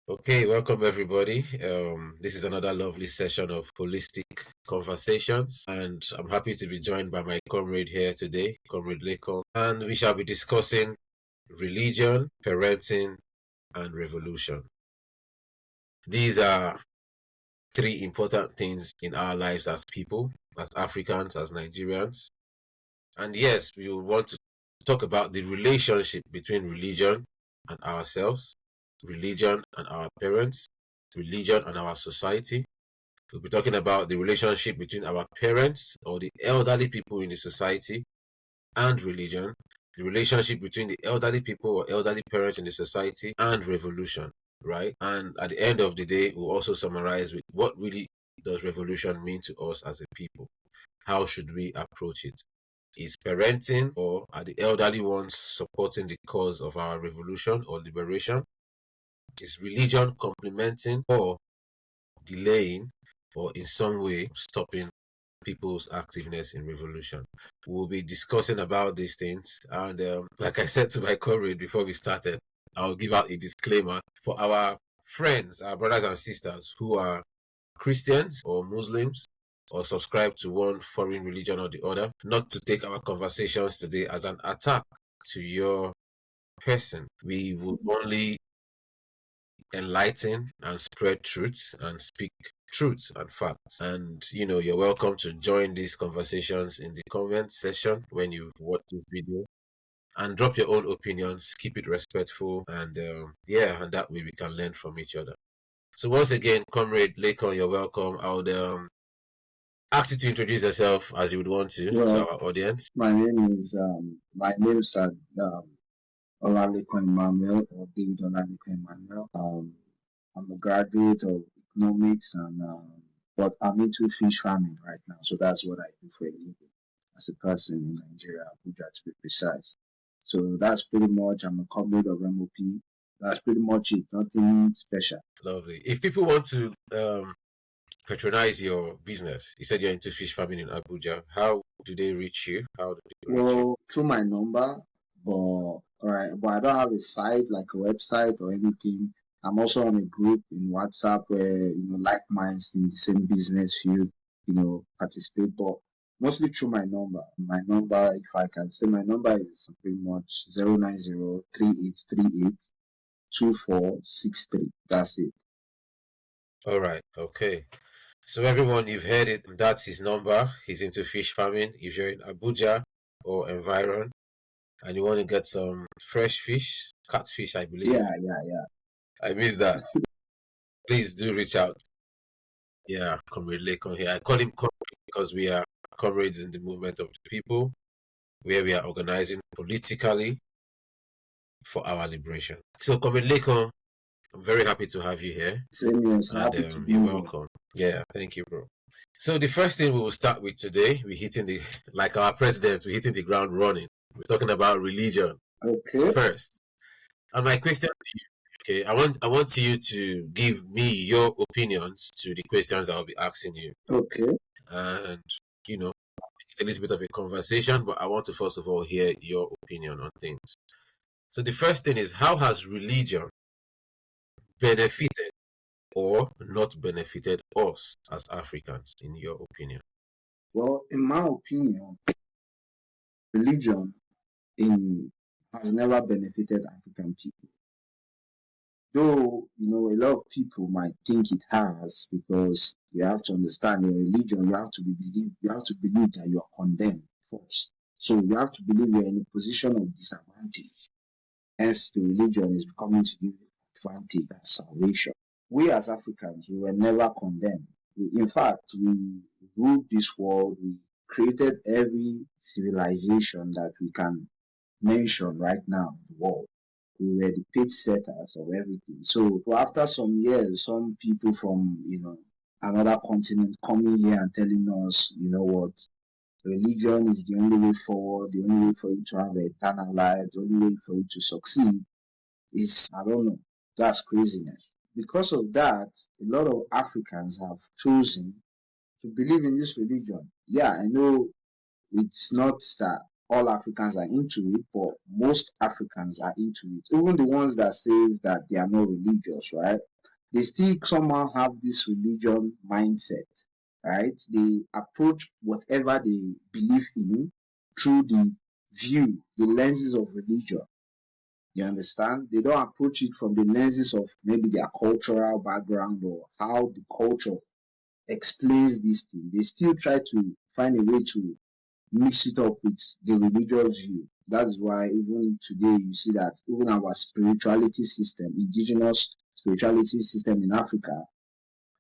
Okay, welcome everybody. This is another lovely session of holistic conversations, and I'm happy to be joined by my comrade here today, Comrade Leko, and we shall be discussing religion, parenting, and revolution. These are three important things in our lives as people, as Africans, as Nigerians. And yes, we will want to talk about the relationship between religion and ourselves, religion and our parents, religion and our society. We'll be talking about the relationship between our parents or the elderly people in the society and religion, the relationship between the elderly people or elderly parents in the society and revolution, right? And at the end of the day, we'll also summarize with what really does revolution mean to us as a people? How should we approach it? Is parenting or are the elderly ones supporting the cause of our revolution or liberation? Is religion complementing or delaying or in some way stopping people's activeness in revolution? We'll be discussing about these things. And like I said to my comrade before we started, I'll give out a disclaimer for our friends, our brothers and sisters who are Christians or Muslims or subscribe to one foreign religion or the other, not to take our conversations today as an attack to your person. We will only enlighten and spread truth and speak truth and facts. And you're welcome to join these conversations in the comment section when you've watched this video and drop your own opinions. Keep it respectful, and and that way we can learn from each other. So once again, Comrade Lakon, you're welcome. I would ask you to introduce yourself as you would want to our audience. My name is Olaleko Emmanuel, or David Olaleko Emmanuel. I'm a graduate of economics, but I'm into fish farming right now, so that's what I do for a living as a person in Nigeria, Abuja to be precise. So that's pretty much. I'm a comrade of MOP. That's pretty much it. Nothing special. Lovely. If people want to patronize your business, you said you're into fish farming in Abuja. How do they reach you? Through my number, but I don't have a site like a website or anything. I'm also on a group in WhatsApp where like minds in the same business field participate, but mostly through my number. My number, if I can say, my number is pretty much 09038382463. That's it. All right. Okay. So everyone, you've heard it. That's his number. He's into fish farming. If you're in Abuja or environ, and you want to get some fresh fish, catfish, I believe. Yeah. I miss that. Please do reach out. Yeah, Comrade Lakon here. I call him comrade because we are comrades in the movement of the people, where we are organizing politically for our liberation. So, Comrade Lakon, I'm very happy to have you here. Same here. And you're welcome. Yeah, thank you, bro. So the first thing we will start with today, like our president, we're hitting the ground running. We're talking about religion. Okay. First. And my question to you, okay, I want you to give me your opinions to the questions I'll be asking you. Okay. And it's a little bit of a conversation, but I want to first of all hear your opinion on things. So the first thing is, how has religion benefited or not benefited us as Africans, in your opinion? Well, in my opinion, religion has never benefited African people. Though, a lot of people might think it has, because you have to understand your religion, you have to believe that you are condemned first. So you have to believe you're in a position of disadvantage. Hence, the religion is coming to give you advantage, that's salvation. We as Africans, we were never condemned. In fact, we ruled this world. We created every civilization that we can mention right now in the world. We were the pace setters of everything. So after some years, some people from another continent coming here and telling us, what, religion is the only way forward, the only way for you to have an eternal life, the only way for you to succeed is, I don't know, that's craziness. Because of that, a lot of Africans have chosen to believe in this religion. Yeah, I know it's not that all Africans are into it, but most Africans are into it. Even the ones that says that they are not religious, right? They still somehow have this religion mindset, right? They approach whatever they believe in through the view, the lenses of religion. You understand? They don't approach it from the lenses of maybe their cultural background or how the culture explains this thing. They still try to find a way to mix it up with the religious view. That is why even today you see that even our spirituality system, indigenous spirituality system in Africa,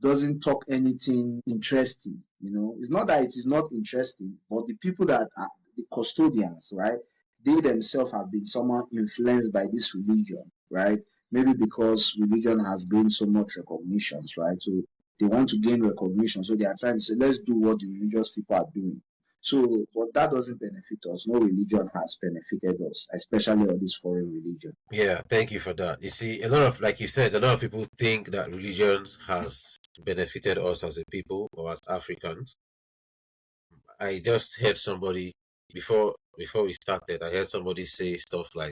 doesn't talk anything interesting. It's not that it is not interesting, but the people that are the custodians, right? They themselves have been somehow influenced by this religion, right? Maybe because religion has gained so much recognition, right? So they want to gain recognition, so they are trying to say, let's do what the religious people are doing. So, but that doesn't benefit us. No religion has benefited us, especially all this foreign religion. Yeah, thank you for that. You see, a lot of, like you said, a lot of people think that religion has benefited us as a people or as Africans. I just heard somebody before we started. I heard somebody say stuff like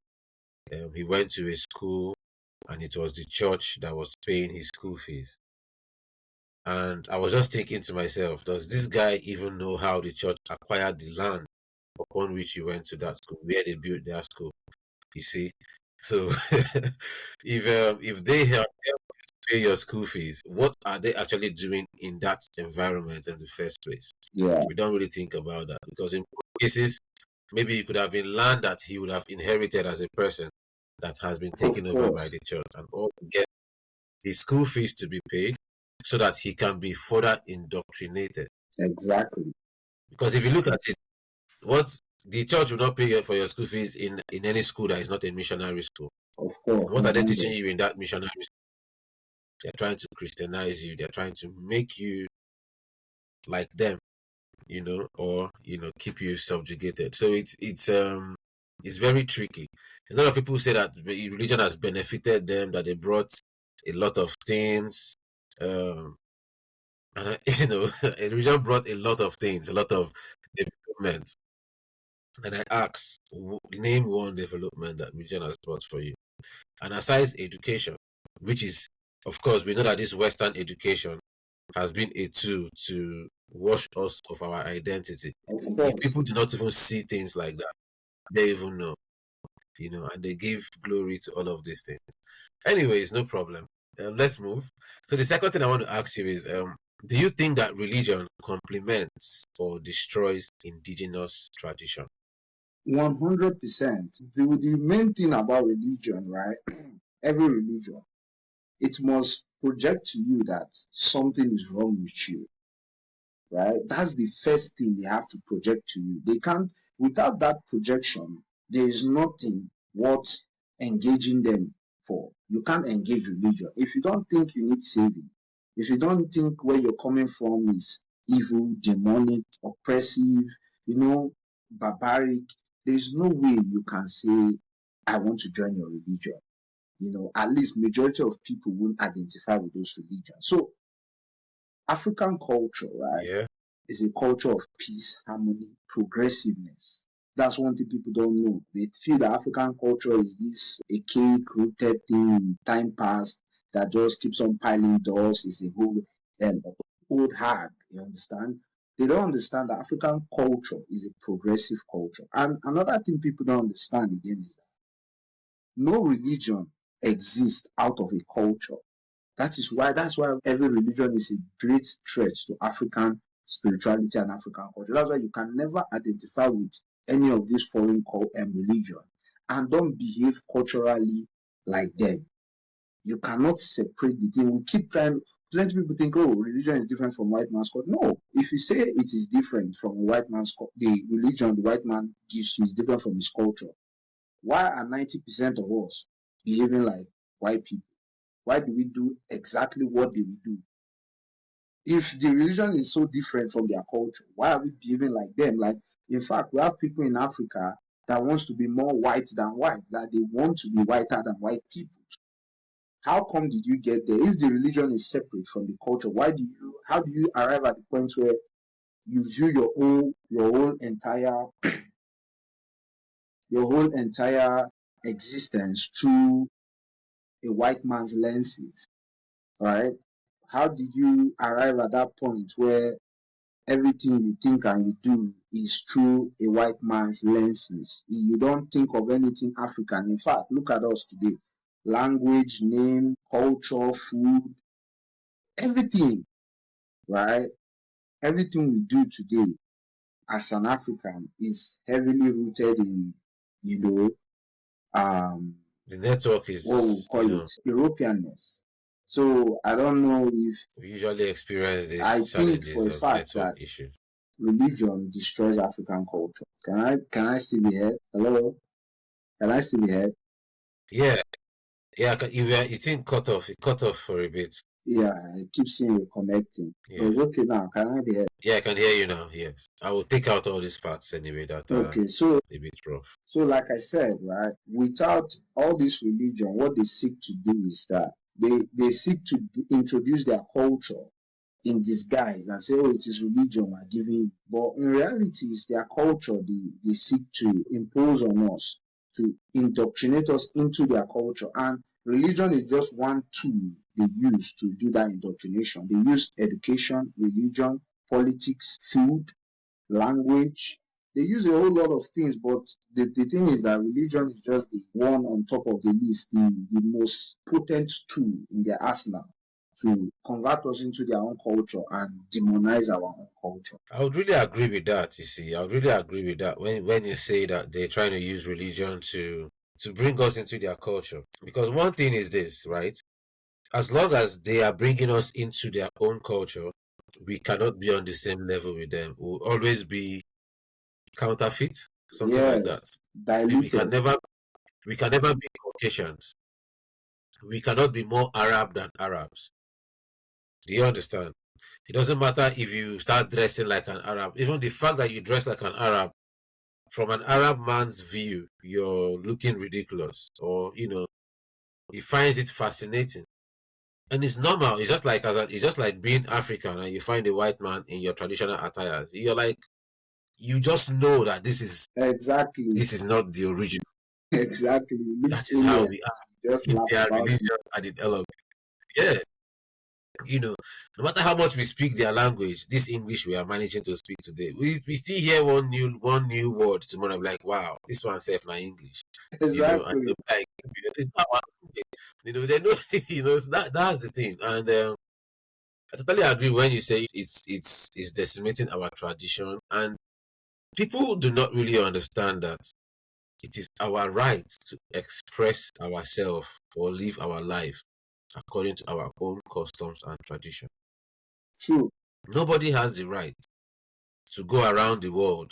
he went to a school and it was the church that was paying his school fees. And I was just thinking to myself, does this guy even know how the church acquired the land upon which he went to that school, where they built their school? You see, so if they help pay your school fees, what are they actually doing in that environment in the first place? Yeah, We don't really think about that because in cases, maybe it could have been land that he would have inherited as a person that has been of taken over by course. the church, and all to get his school fees to be paid so that he can be further indoctrinated. Exactly. Because if you look at it, what the church will not pay you for your school fees in any school that is not a missionary school. Of course. What are they teaching 100. you in that missionary school? They're trying to Christianize you. They're trying to make you like them, or keep you subjugated. So it's very tricky. A lot of people say that religion has benefited them, that they brought a lot of things, um, and religion brought a lot of things, a lot of development. And I ask, name one development that religion has brought for you. And aside education, which is, of course, we know that this Western education has been a tool to wash us of our identity. Of If course. people do not even see things like that, they even know, and they give glory to all of these things. Anyways, no problem. Let's move. So the second thing I want to ask you is, do you think that religion complements or destroys indigenous tradition? 100%. The main thing about religion, right? Every religion, it must project to you that something is wrong with you, right? That's the first thing they have to project to you. They can't, without that projection, there is nothing worth engaging them for. You can't engage religion. If you don't think you need saving, if you don't think where you're coming from is evil, demonic, oppressive, barbaric, there's no way you can say, I want to join your religion. At least majority of people won't identify with those religions. So African culture, right, Yeah, is a culture of peace, harmony, progressiveness. That's one thing people don't know. They feel that African culture is this archaic, rooted thing in time past that just keeps on piling doors. It's a whole um, old hag, you understand? They don't understand that African culture is a progressive culture. And another thing people don't understand again is that no religion exists out of a culture. That's why every religion is a great threat to African spirituality and African culture. That's why you can never identify with any of these foreign religion and don't behave culturally like them. You cannot separate the thing. We keep trying. Plenty of people think, oh, religion is different from white man's culture. No, if you say it is different from a white man's the religion the white man gives you is different from his culture. Why are 90% of us behaving like white people? Why do we do exactly what they will do? If the religion is so different from their culture, why are we behaving like them? Like, in fact, we have people in Africa that wants to be more white than white, that they want to be whiter than white people. How come did you get there? If the religion is separate from the culture, how do you arrive at the point where you view your whole entire existence through a white man's lenses? right? How did you arrive at that point where everything you think and you do is through a white man's lenses? You don't think of anything African. In fact, look at us today. Language, name, culture, food, everything, right? Everything we do today as an African is heavily rooted in, you know, The network what we is, call it, Europeanness. So I don't know if we usually experience I these think challenges for a of fact network that issues. religion destroys African culture. Can I still be heard? Hello? Can I still be heard? Yeah, yeah, you think cut off, it cut off for a bit. Yeah, I keep seeing reconnecting. But Yeah. it's okay now. Can I be heard? Yeah, I can hear you now. Yes. I will take out all these parts anyway that are Okay, so a bit rough. like I said, right, without all this religion, what they seek to do is that they seek to introduce their culture in disguise and say, oh, it is religion we're giving you. But in reality, it's their culture they seek to impose on us, to indoctrinate us into their culture. And religion is just one tool they use to do that indoctrination. They use education, religion, politics, food, language. They use a whole lot of things, but the thing is that religion is just the one on top of the list, the most potent tool in their arsenal to convert us into their own culture and demonize our own culture. I would really agree with that, you see. I would really agree with that when you say that they're trying to use religion to bring us into their culture. Because one thing is this, right? As long as they are bringing us into their own culture, we cannot be on the same level with them. We'll always be counterfeit, something like that. Yes, We can diluted. never be Caucasians. We cannot be more Arab than Arabs. Do you understand? It doesn't matter if you start dressing like an Arab. Even the fact that you dress like an Arab, from an Arab man's view, you're looking ridiculous, or he finds it fascinating, and it's normal. It's just like it's just like being African and you find a white man in your traditional attires. You're like, you just know that Exactly. this is not the original. Exactly. It looks That is how alien. we are You just in laugh their about it. religion and in element. Yeah, you know, no matter how much we speak their language, this English we are managing to speak today, we still hear one new word tomorrow. I'm like, wow, this one says my English, and Exactly. they'll be like, it's not one language. They know, so that's the thing, and I totally agree when you say it's decimating our tradition, and people do not really understand that it is our right to express ourselves or live our life according to our own customs and tradition. True. Nobody has the right to go around the world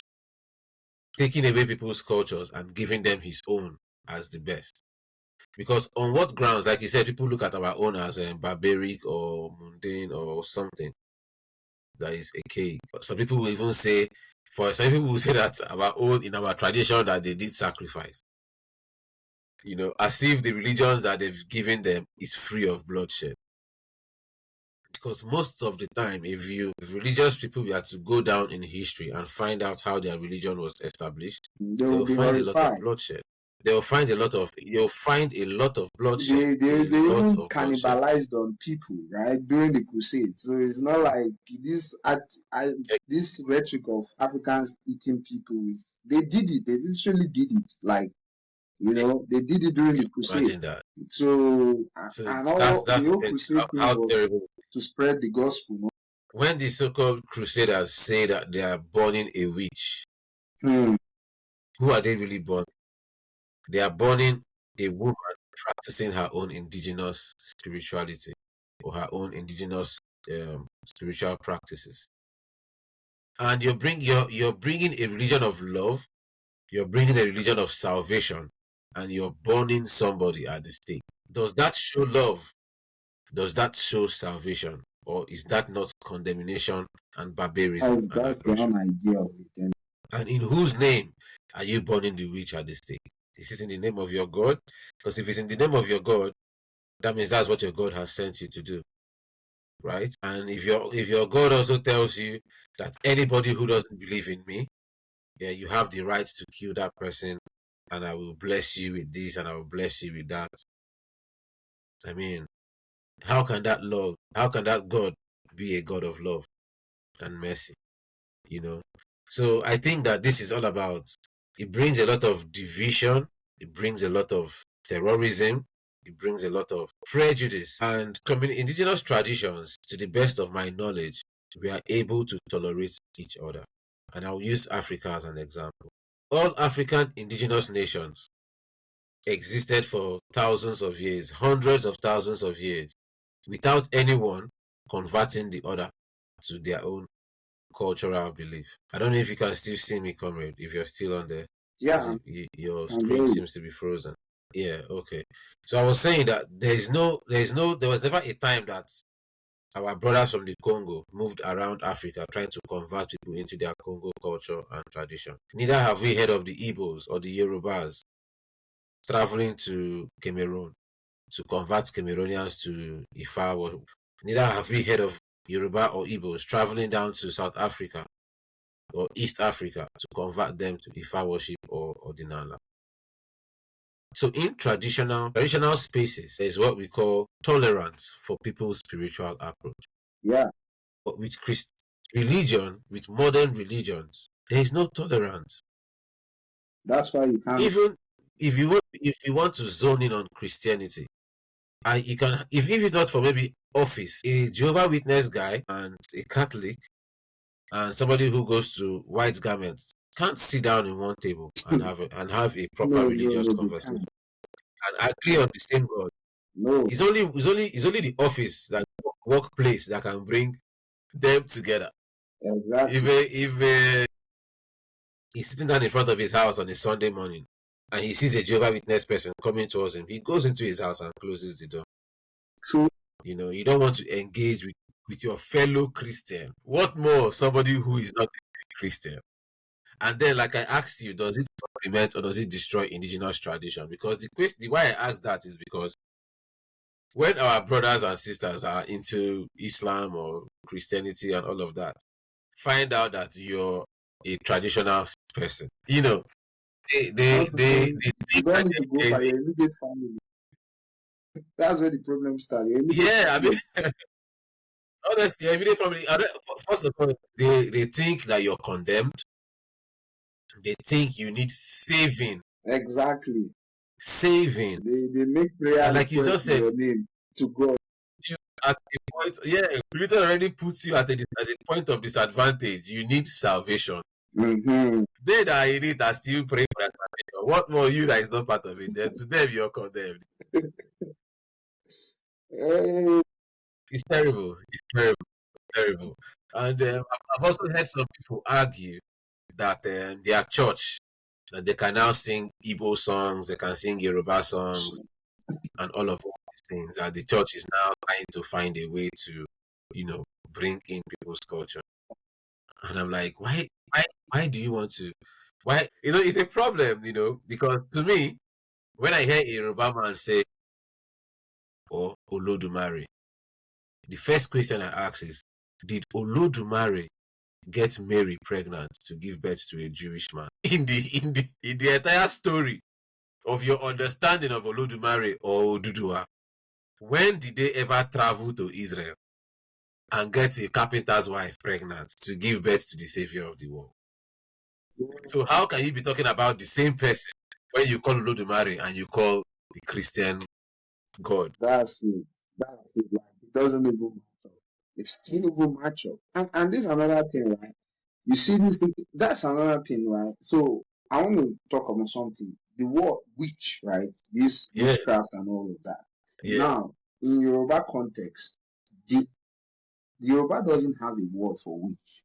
taking away people's cultures and giving them his own as the best. Because on what grounds, like you said, people look at our own as barbaric or mundane or something that is a cake. Some people will even say, for some people will say that our own in our tradition that they did sacrifice. As if the religions that they've given them is free of bloodshed. Because most of the time, if religious people were to go down in history and find out how their religion was established, They they will will be find a lot of horrified. bloodshed. You'll find a lot of bloodshed. They A even lot of bloodshed. cannibalized on people, right, during the crusade. So it's not like this rhetoric of Africans eating people is they did it. They literally did it. Like, they did it during the crusade. Imagine that. So So and that's all the that's the whole thing. crusade thing How was terrible. to spread the gospel. No? When the so-called crusaders say that they are burning a witch, Hmm. who are they really burning? They are burning a woman practicing her own indigenous spirituality or her own indigenous spiritual practices. And you're bringing a religion of love, you're bringing a religion of salvation, and you're burning somebody at the stake. Does that show love? Does that show salvation? Or is that not condemnation and barbarism and That's their aggression? own idea of it. And in whose name are you burning the witch at the stake? Is it in the name of your God? Because if it's in the name of your God, that means that's what your God has sent you to do, right? And if your God also tells you that anybody who doesn't believe in me, yeah, you have the right to kill that person, and I will bless you with this, and I will bless you with that. I mean, how can that God be a God of love and mercy? You know? So I think that this is all about, it brings a lot of division, it brings a lot of terrorism, it brings a lot of prejudice. And indigenous traditions, to the best of my knowledge, we are able to tolerate each other. And I'll use Africa as an example. All African indigenous nations existed for thousands of years, hundreds of thousands of years, without anyone converting the other to their own cultural belief. I don't know if you can still see me, comrade, if you're still on there, Yeah, because your I'm screen very seems to be frozen. Yeah, okay. So I was saying that there was never a time that our brothers from the Congo moved around Africa trying to convert people into their Congo culture and tradition. Neither have we heard of the Igbos or the Yorubas traveling to Cameroon to convert Cameroonians to Ifa. Neither have we heard of Yoruba or Igbos traveling down to South Africa or East Africa to convert them to Ifa worship or Ordinala. So in traditional spaces, there is what we call tolerance for people's spiritual approach. yeah. But with religion, with modern religions, there is no tolerance. That's why you can't. Even if you want to zone in on Christianity, and you can, if it's not for maybe office, a Jehovah Witness guy and a Catholic and somebody who goes to white garments can't sit down in one table and have a proper No, no, religious no, they conversation can't. and agree on the same God. No, It's only the office, that workplace, that can bring them together. exactly. If he's sitting down in front of his house on a Sunday morning and he sees a Jehovah Witness person coming towards him, he goes into his house and closes the door. True. You don't want to engage with your fellow Christian. What more, somebody who is not a Christian? And then, like I asked you, does it supplement or does it destroy indigenous tradition? Because the why I asked that is because when our brothers and sisters are into Islam or Christianity and all of that, find out that you're a traditional person. They they Not they, even, they you think don't that need to go there for is your immediate family. That's where the problem starts. Your immediate yeah, I family. mean, honestly, immediate family. First of all, they think that you're condemned. They think you need saving, Exactly. saving, They make prayer and like you just requests in said, your name to God. you at a point, yeah, religion already puts you at a point of disadvantage. You need salvation. Mm-hmm. They that are in it are still praying for that salvation. What more you that is not part of it? Then to them you're condemned. Hey, It's terrible. It's terrible. Terrible. And I've also heard some people argue that their church, that they can now sing Igbo songs, they can sing Yoruba songs, and all of these things. That the church is now trying to find a way to, bring in people's culture. And I'm like, why do you want to? Why? It's a problem. Because to me, when I hear a Yoruba man say, "Oh, Olodumare," the first question I ask is, did Olodumare get Mary pregnant to give birth to a Jewish man? In the entire story of your understanding of Olodumare or Odudua, when did they ever travel to Israel and get a carpenter's wife pregnant to give birth to the savior of the world? So how can you be talking about the same person when you call Olodumare and you call the Christian God? that's it. That's it. Like, it doesn't even match up. It doesn't even match up. And this is another thing, right? You see this thing, that's another thing, right? So I want to talk about something. The word witch, right? This Yeah, witchcraft and all of that. yeah. Now, in Yoruba context, the Yoruba doesn't have a word for witch.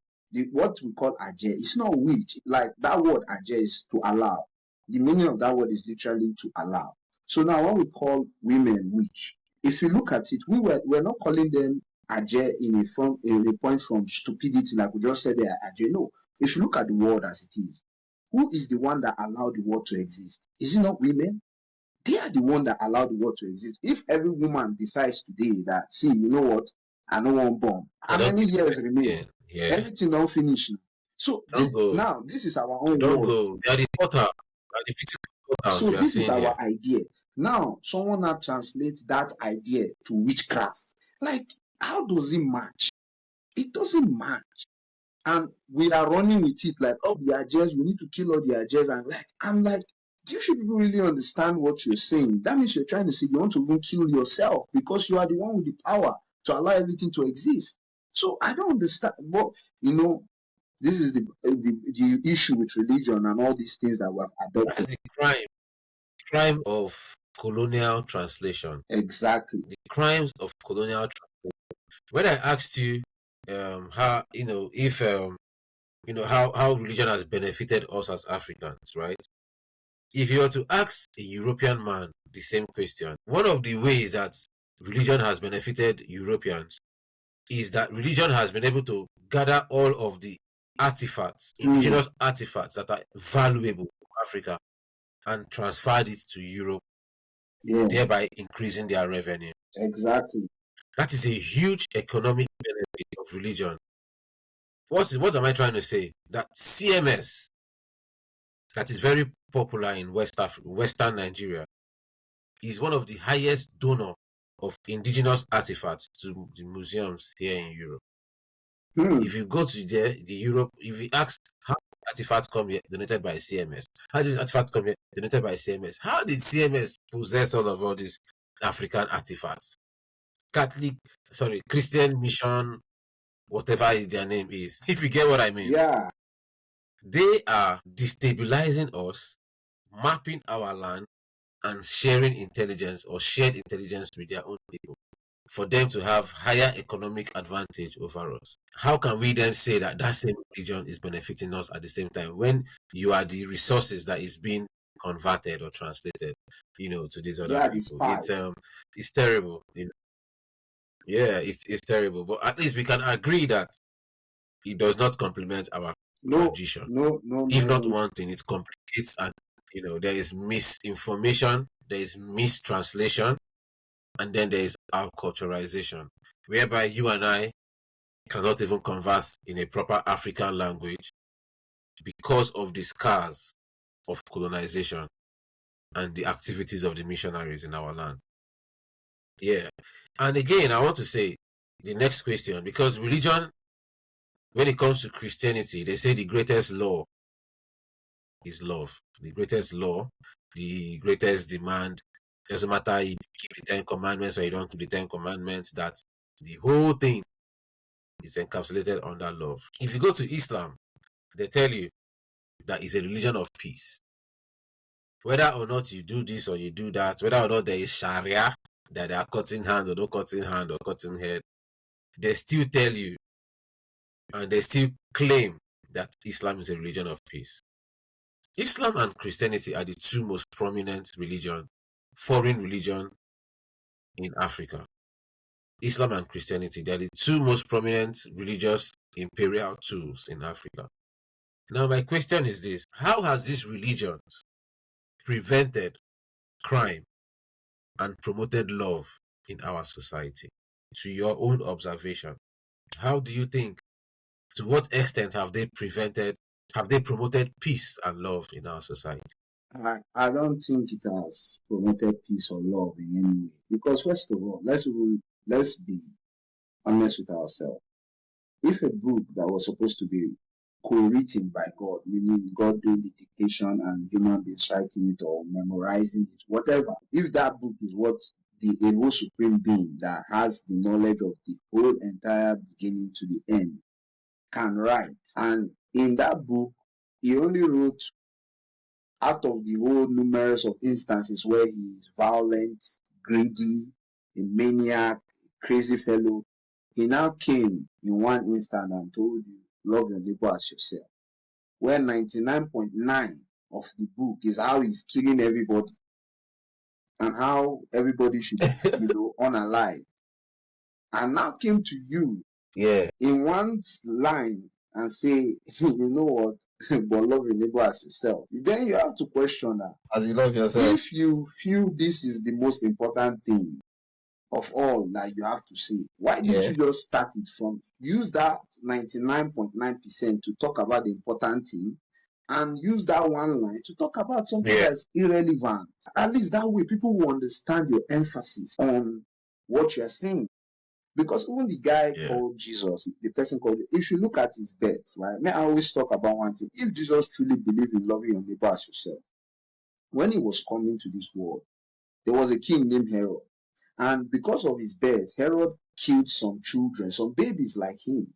What we call aje, it's not witch. Like that word aje is to allow. The meaning of that word is literally to allow. So now when we call women witch, if you look at it, we're not calling them aje in a point from stupidity, like we just said they are aje. No. If you look at the word as it is, who is the one that allowed the word to exist? Is it not women? They are the one that allow the world to exist. If every woman decides today that, see, you know what, I don't want bomb, I how don't many give years birth remain? again. Yeah. Everything don't finish now. So Don't go. now this is our own Don't world. go. They are the portal. They are the physical portals So we are this is seeing here. our idea. Now someone now translates that idea to witchcraft. Like, how does it match? It doesn't match. And we are running with it like, oh, the Algiers, we need to kill all the Algiers. And like, I'm like, do you people really understand what you're saying? That means you're trying to say you want to even kill yourself because you are the one with the power to allow everything to exist. So I don't understand. But, this is the issue with religion and all these things that we have adopted. That's a crime of colonial translation. Exactly. The crimes of colonial translation. When I asked you, how if how religion has benefited us as Africans, right? If you were to ask a European man the same question, one of the ways that religion has benefited Europeans is that religion has been able to gather all of the artifacts, indigenous artifacts that are valuable to Africa and transferred it to Europe, thereby increasing their revenue. Exactly. That is a huge economic benefit of religion. What am I trying to say? That CMS, that is very popular in Western Nigeria, is one of the highest donor of indigenous artifacts to the museums here in Europe. If you go to the Europe, if you ask how artifacts come here donated by CMS, how did artifacts come here donated by CMS? How did CMS possess all these African artifacts? Christian Mission, whatever their name is. If you get what I mean. Yeah. They are destabilizing us, mapping our land, and sharing intelligence or shared intelligence with their own people for them to have higher economic advantage over us. How can we then say that that same religion is benefiting us at the same time when you are the resources that is being converted or translated, to these other people? It's terrible. Yeah, it's terrible. But at least we can agree that it does not complement our tradition. No. If not one thing, it complicates, and there is misinformation, there is mistranslation, and then there is acculturization, whereby you and I cannot even converse in a proper African language because of the scars of colonization and the activities of the missionaries in our land. Yeah. And again, I want to say the next question, because religion, when it comes to Christianity, they say the greatest law is love. The greatest law, the greatest demand, doesn't matter if you keep the 10 commandments or you don't keep the 10 commandments, that the whole thing is encapsulated under love. If you go to Islam, they tell you that it's a religion of peace. Whether or not you do this or you do that, whether or not there is Sharia, that they are cutting hand or not cutting hand or cutting head, they still tell you and they still claim that Islam is a religion of peace. Islam and Christianity are the two most prominent foreign religion in Africa. Islam and Christianity, they are the two most prominent religious imperial tools in Africa. Now, my question is this: how has these religions prevented crime and promoted love in our society? To your own observation, how do you think, to what extent have they promoted peace and love in our society? I don't think it has promoted peace or love in any way. Because first of all, let's be honest with ourselves. If a book that was supposed to be co-written by God, meaning God doing the dictation and human beings writing it or memorizing it, whatever, if that book is what a whole supreme being that has the knowledge of the whole entire beginning to the end can write, and in that book he only wrote, out of the whole numerous of instances where he is violent, greedy, a maniac, a crazy fellow, he now came in one instant and told you, love your neighbor as yourself. Where 99.9 of the book is how he's killing everybody and how everybody should be, unalive. And now came to you in one line and say, you know what, but love your neighbor as yourself. Then you have to question that. As you love yourself. If you feel this is the most important thing of all that you have to say, why didn't you just start it from, use that 99.9% to talk about the important thing and use that one line to talk about something that's irrelevant? At least that way people will understand your emphasis on what you're saying. Because even the guy Yeah. called Jesus, the person called, if you look at his birth, right? May I always talk about one thing. If Jesus truly believed in loving your neighbor as yourself, when he was coming to this world, there was a king named Herod. And because of his birth, Herod killed some children, some babies like him.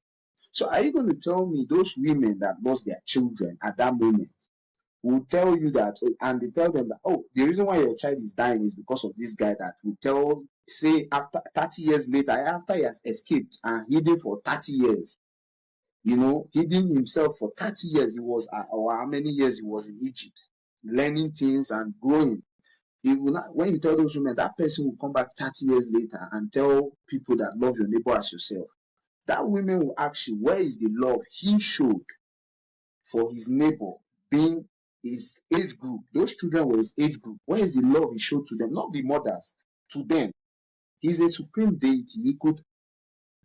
So are you going to tell me those women that lost their children at that moment will tell you that, and they tell them that, oh, the reason why your child is dying is because of this guy that will tell, say, after 30 years later, after he has escaped and hidden for 30 years, hidden himself for 30 years, he was, or how many years he was in Egypt, learning things and growing. He will not, when you tell those women, that person will come back 30 years later and tell people that love your neighbor as yourself. That woman will ask you, where is the love he showed for his neighbor being his age group? Those children were his age group. Where is the love he showed to them? Not the mothers, to them. He's a supreme deity. He could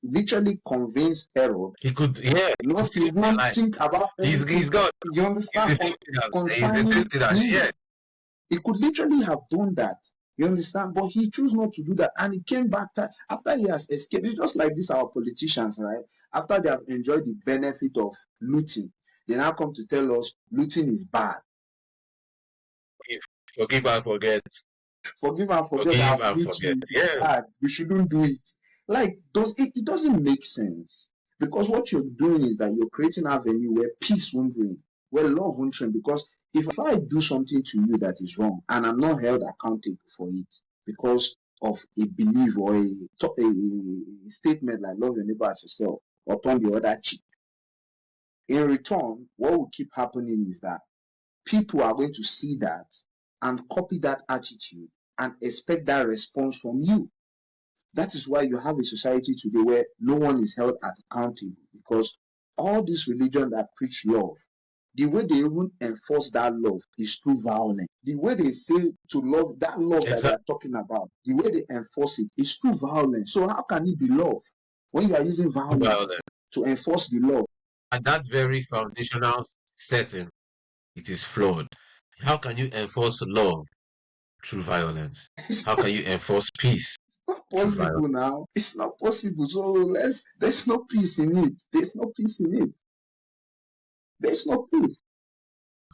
literally convince Herod He could, yeah, he could not to save their even life. think about He's anything. God. You He's understand? the same thing he's the same Concerning thing him. yeah. He could literally have done that. You understand? But he chose not to do that. And he came back after he has escaped. It's just like this, our politicians, right? After they have enjoyed the benefit of looting, they now come to tell us looting is bad. Forgive and forget. Forgive and forget that Forgive I'm and looting. forget. It is Yeah. bad. We shouldn't do it. Like, it doesn't make sense. Because what you're doing is that you're creating an avenue where peace won't reign, where love won't reign. Because if I do something to you that is wrong and I'm not held accountable for it because of a belief or a statement like love your neighbor as yourself or turn the other cheek, in return, what will keep happening is that people are going to see that and copy that attitude and expect that response from you. That is why you have a society today where no one is held accountable, because all this religion that preach love, the way they even enforce that love is through violence. The way they say to love, that love that they Exactly. are talking about, the way they enforce it is through violence. So how can it be love when you are using violence Violence. to enforce the law? At that very foundational setting, it is flawed. How can you enforce love through violence? How can you enforce peace It's not through violence? possible now. It's not possible. So there's no peace in it. There's no peace in it. There's no peace.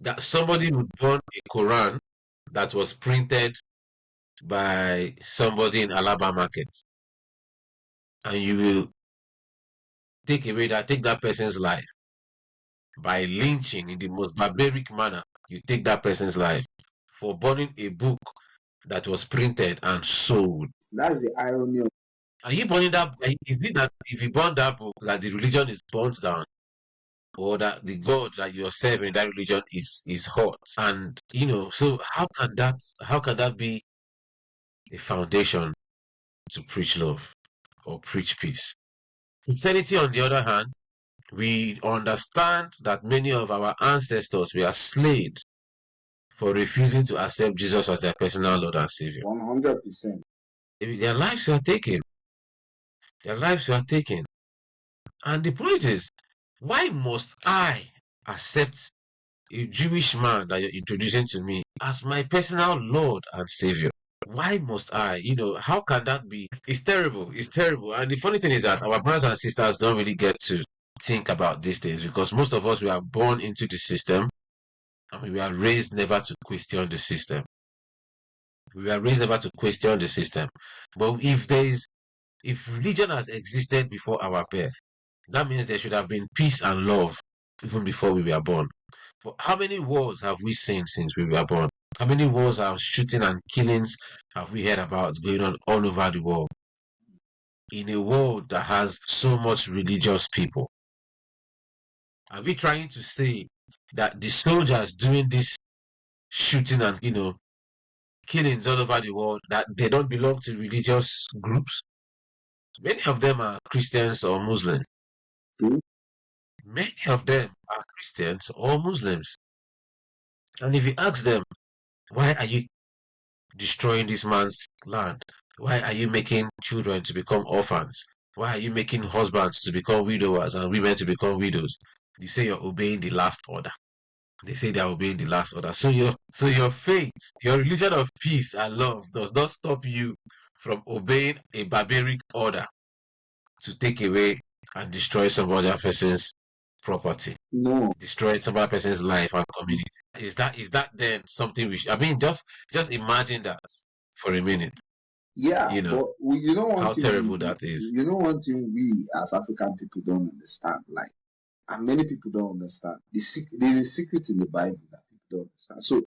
That somebody would burn a Quran that was printed by somebody in Alabama market, and you will take that person's life by lynching in the most barbaric manner. You take that person's life for burning a book that was printed and sold. That's the irony of Are you burning that? Is it that if you burn that book, that the religion is burnt down, or that the God that you're serving, that religion is hot? And so how can that be a foundation to preach love or preach peace? Christianity, on the other hand, we understand that many of our ancestors were slain for refusing to accept Jesus as their personal Lord and Savior. 100%. Their lives were taken. Their lives were taken. And the point is, why must I accept a Jewish man that you're introducing to me as my personal Lord and Savior? Why must I? How can that be? It's terrible. It's terrible. And the funny thing is that our brothers and sisters don't really get to think about these things, because most of us, we are born into the system, and we were raised never to question the system. We were raised never to question the system. But if religion has existed before our birth, that means there should have been peace and love even before we were born. But how many wars have we seen since we were born? How many wars of shooting and killings have we heard about going on all over the world? In a world that has so much religious people, are we trying to say that the soldiers doing this shooting and killings all over the world, that they don't belong to religious groups? Many of them are Christians or Muslims. True. Many of them are Christians or Muslims. And if you ask them, why are you destroying this man's land? Why are you making children to become orphans? Why are you making husbands to become widowers and women to become widows? You say you're obeying the last order. They say they're obeying the last order. So your faith, your religion of peace and love does not stop you from obeying a barbaric order. to take away and destroy some other person's property, No. destroy some other person's life and community. Is that then something we should, I mean, just imagine that for a minute, Yeah, you know, but you know one how thing terrible that is. you know one thing we as African people don't understand, like, and many people don't understand. There's a secret in the Bible that people don't understand. So,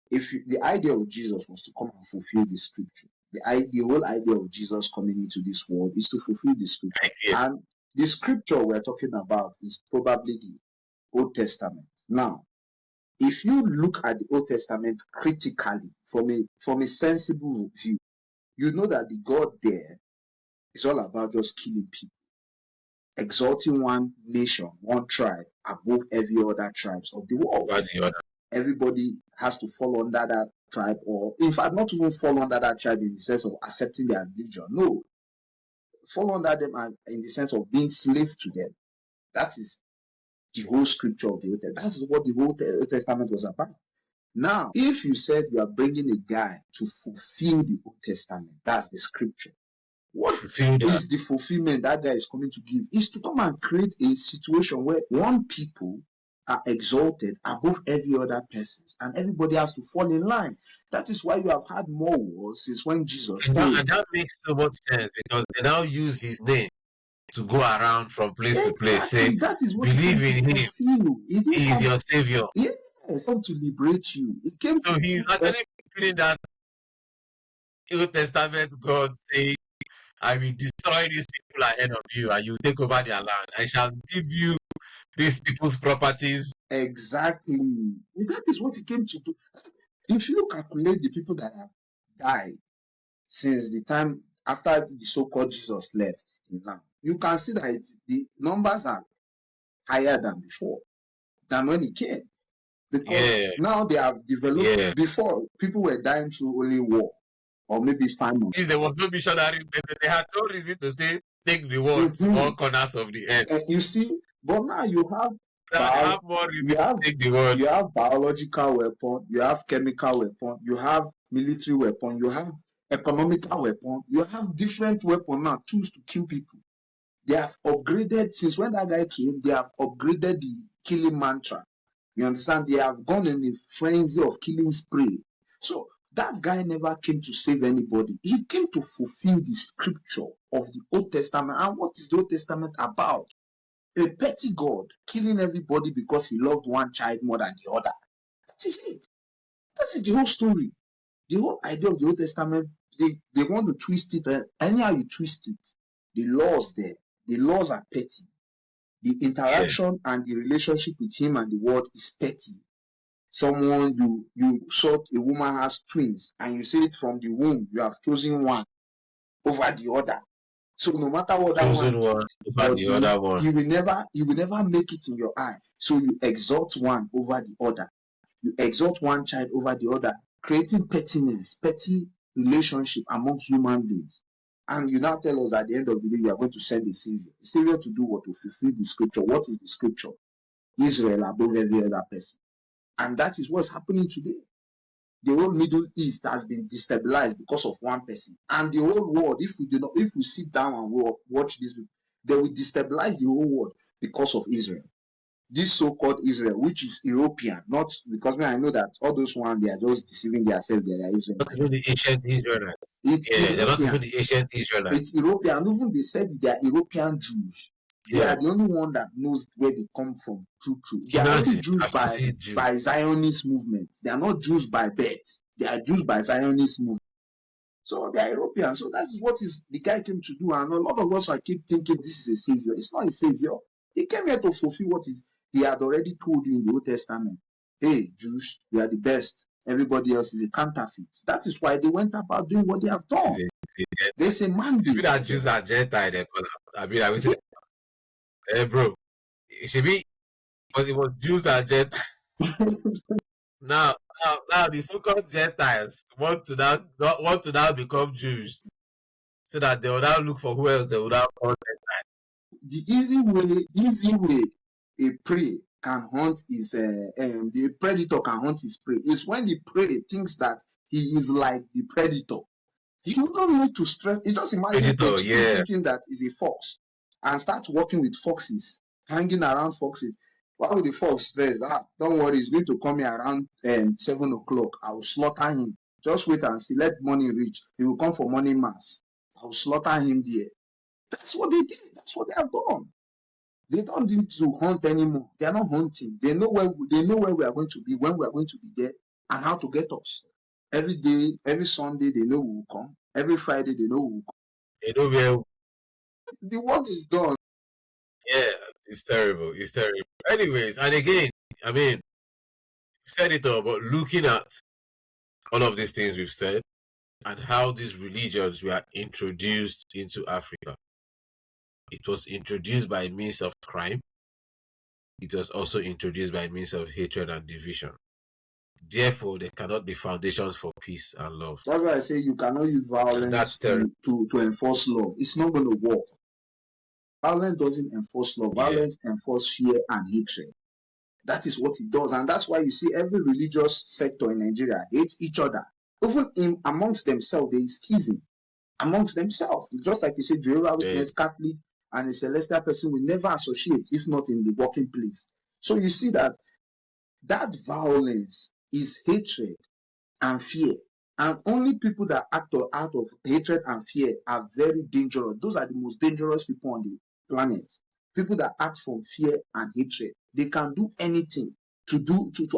if the idea of Jesus was to come and fulfill the scripture, the whole idea of Jesus coming into this world is to fulfill the scripture, Yeah. and the scripture we're talking about is probably the Old Testament. Now, if you look at the Old Testament critically from a sensible view, you know that the God there is all about just killing people, exalting one nation, one tribe above every other tribes of the world. Everybody has to fall under that tribe, or in fact, not even fall under that tribe in the sense of accepting their religion. No, fall under them in the sense of being slaves to them. That is the whole scripture of the Old Testament. That's what the whole Old Testament was about. Now, if you said you are bringing a guy to fulfill the Old Testament, that's the scripture. What is the fulfillment that guy is coming to give? Is to come and create a situation where one people are exalted above every other person, and everybody has to fall in line. That is why you have had more wars since when Jesus came. And that makes so much sense because they now use his name to go around from place to place, say, That is what believe in him, he is your savior. Yes, come to liberate you. It came so he's actually fulfilling that Old Testament God saying, I will destroy these people ahead of you and you take over their land. I shall give you these people's properties. Exactly. That is what he came to do. If you calculate the people that have died since the time after the so-called Jesus left till now, you can see that the numbers are higher than before, than when he came. Because now they have developed. Before, people were dying through only war or maybe famine. If there was no missionary, they had no reason to say, take the word to all corners of the earth. You see, but now you have more reason to take the word. You have biological weapon, you have chemical weapon, you have military weapon, you have economical weapon, you have different weapons now, tools to kill people. They have upgraded, since when that guy came, they have upgraded the killing mantra. You understand? They have gone in a frenzy of killing spree. So that guy never came to save anybody. He came to fulfill the scripture of the Old Testament. And what is the Old Testament about? A petty God killing everybody because he loved one child more than the other. That is it. That is the whole story. The whole idea of the Old Testament, they want to twist it. Anyhow you twist it, the laws there, the laws are petty. The interaction and the relationship with him and the world is petty. Someone you saw a woman has twins and you say it from the womb, you have chosen one over the other. So no matter what that one over the other one, you will never make it in your eye. So you exalt one over the other. You exalt one child over the other, creating pettiness, petty relationship among human beings. And you now tell us at the end of the day, you are going to send a savior. A savior to do what? To fulfill the scripture. What is the scripture? Israel above every other person. And that is what's happening today. The whole Middle East has been destabilized because of one person. And the whole world, if we sit down and watch this, they will destabilize the whole world because of Israel. This so-called Israel, which is European, not because I know that all those ones, they are just deceiving themselves, they are Israelites. Not even the ancient Israelites. They're not even the ancient Israelites. It's European. Even they said they are European Jews. They are the only one that knows where they come from. True. They are only Jews by Zionist movement. They are not Jews by birth. They are Jews by Zionist movement. So they are European. So that's what the guy came to do. And a lot of us, I keep thinking this is a savior. It's not a savior. He came here to fulfill what he had already told you in the Old Testament. Hey, Jews, you are the best. Everybody else is a counterfeit. That is why they went about doing what they have done. There's a mandate. Maybe that Jews are Gentile. I mean, I would say, hey, bro, it should be, because it was Jews and Gentiles. now, the so-called Gentiles want to now become Jews, so that they will now look for who else they will now call Gentiles. The easy way a prey can hunt is the predator can hunt his prey is when the prey thinks that he is like the predator. You don't need to stress. You just imagine a Predator, chicken yeah. thinking that is a fox and start working with foxes, hanging around foxes. Why would the fox stress? Don't worry, he's going to come here around 7 o'clock. I will slaughter him. Just wait and see. Let money reach. He will come for money mass. I will slaughter him there. That's what they did. That's what they have done. They don't need to hunt anymore. They are not hunting. They know where we are going to be, when we are going to be there, and how to get us. Every day, every Sunday, they know we will come. Every Friday, they know we will come. You know where? The work is done. Yeah, it's terrible. It's terrible. Anyways, and again, I mean, said it all, but looking at all of these things we've said and how these religions were introduced into Africa, it was introduced by means of crime. It was also introduced by means of hatred and division. Therefore, there cannot be foundations for peace and love. That's why I say you cannot use violence to enforce love. It's not going to work. Violence doesn't enforce love. Violence enforces fear and hatred. That is what it does. And that's why you see every religious sector in Nigeria hates each other. Even amongst themselves, there is schism amongst themselves. Just like you say, Jehovah Witness, Catholic, and a celestial person will never associate if not in the working place. So you see that violence is hatred and fear. And only people that act out of hatred and fear are very dangerous. Those are the most dangerous people on the planet. People that act from fear and hatred. They can do anything to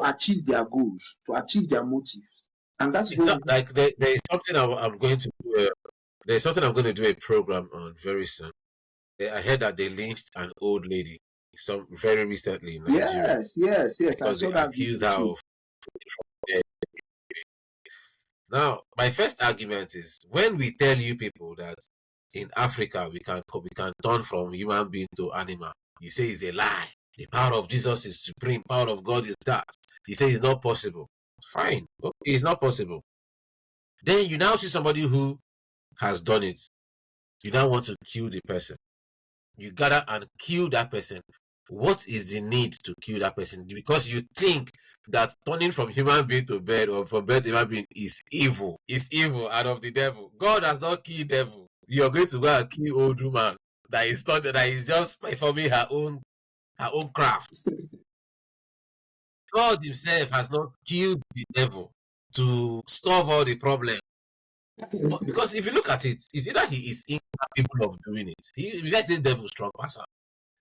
achieve their goals, to achieve their motives. And that's what like there is something I'm going to do. There's something I'm going to do a program on very soon. I heard that they lynched an old lady very recently in Nigeria. Yes. Because they accused her of. Now, my first argument is when we tell you people that in Africa we can turn from human being to animal, you say it's a lie. The power of Jesus is supreme. Power of God is that. You say it's not possible. Fine. Okay, it's not possible. Then you now see somebody who has done it. You now want to kill the person. You gather and kill that person. What is the need to kill that person? Because you think that turning from human being to bird or from bird to human being is evil. It's evil and of the devil. God has not killed devil. You're going to go and kill old woman that is just performing her own craft. God himself has not killed the devil to solve all the problems. Because if you look at it, it's either he is incapable of doing it. Let's say devil strong person.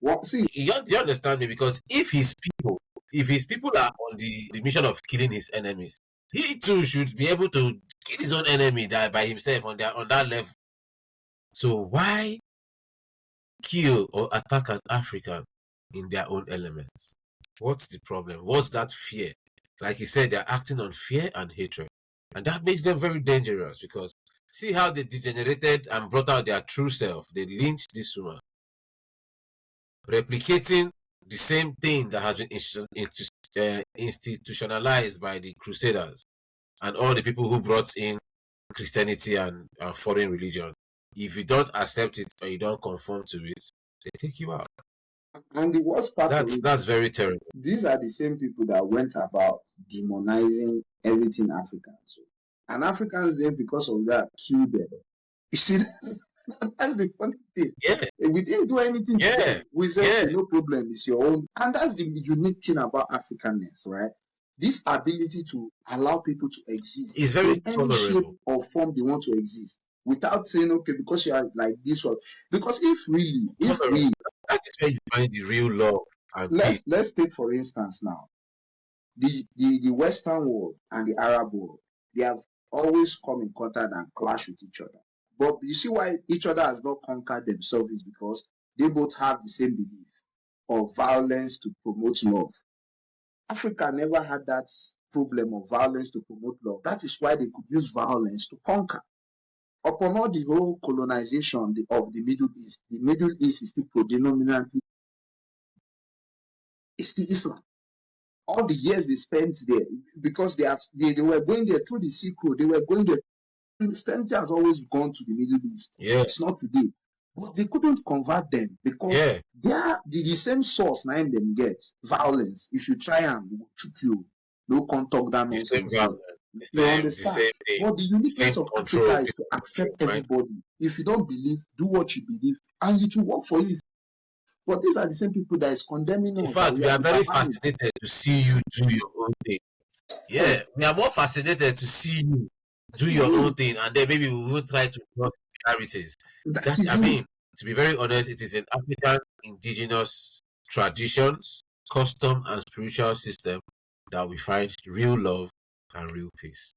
Well, see, do you understand me? Because if his people are on the mission of killing his enemies, he too should be able to kill his own enemy by himself on that level. So why kill or attack an African in their own elements? What's the problem? What's that fear? Like you said, they're acting on fear and hatred. And that makes them very dangerous because see how they degenerated and brought out their true self. They lynched this woman. Replicating the same thing that has been institutionalized by the Crusaders and all the people who brought in Christianity and foreign religion. If you don't accept it or you don't conform to it, they take you out. And the worst part of it, that's very terrible. These are the same people that went about demonizing everything African. So, and Africans then, because of that, killed them. You see, that's the funny thing. Yeah. We didn't do anything to them. We said, no problem, it's your own. And that's the unique thing about Africanness, right? This ability to allow people to exist is very in any shape or form they want to exist without saying, okay, because you are like this one. Because if we that is where you find the real love. And let's take for instance now the Western world and the Arab world. They have always come in contact and clash with each other. But you see why each other has not conquered themselves is because they both have the same belief of violence to promote love. Africa never had that problem of violence to promote love. That is why they could use violence to conquer. Upon all the whole colonization of the Middle East is still predominantly Islam. All the years they spent there, because they were going there through the Silk Road, they were going there. Christianity has always gone to the Middle East. Yeah. It's not today. But they couldn't convert them because they are the same source now them get violence. If you try and choke you, no contact that nonsense. You the understand? same thing, But the the same uniqueness of control, Africa is to peace and accept control, right? everybody. If you don't believe, do what you believe, and it will work for you. But these are the same people that is condemning In us, that fact, we we are are very overvalued. fascinated to see you do your own thing. Yes, Yeah, we are more fascinated to see you that do is your own you. thing, and then maybe we will try to draw similarities. That That is I you. mean, to be very honest, it is an African indigenous traditions, custom, and spiritual system that we find real love and real peace.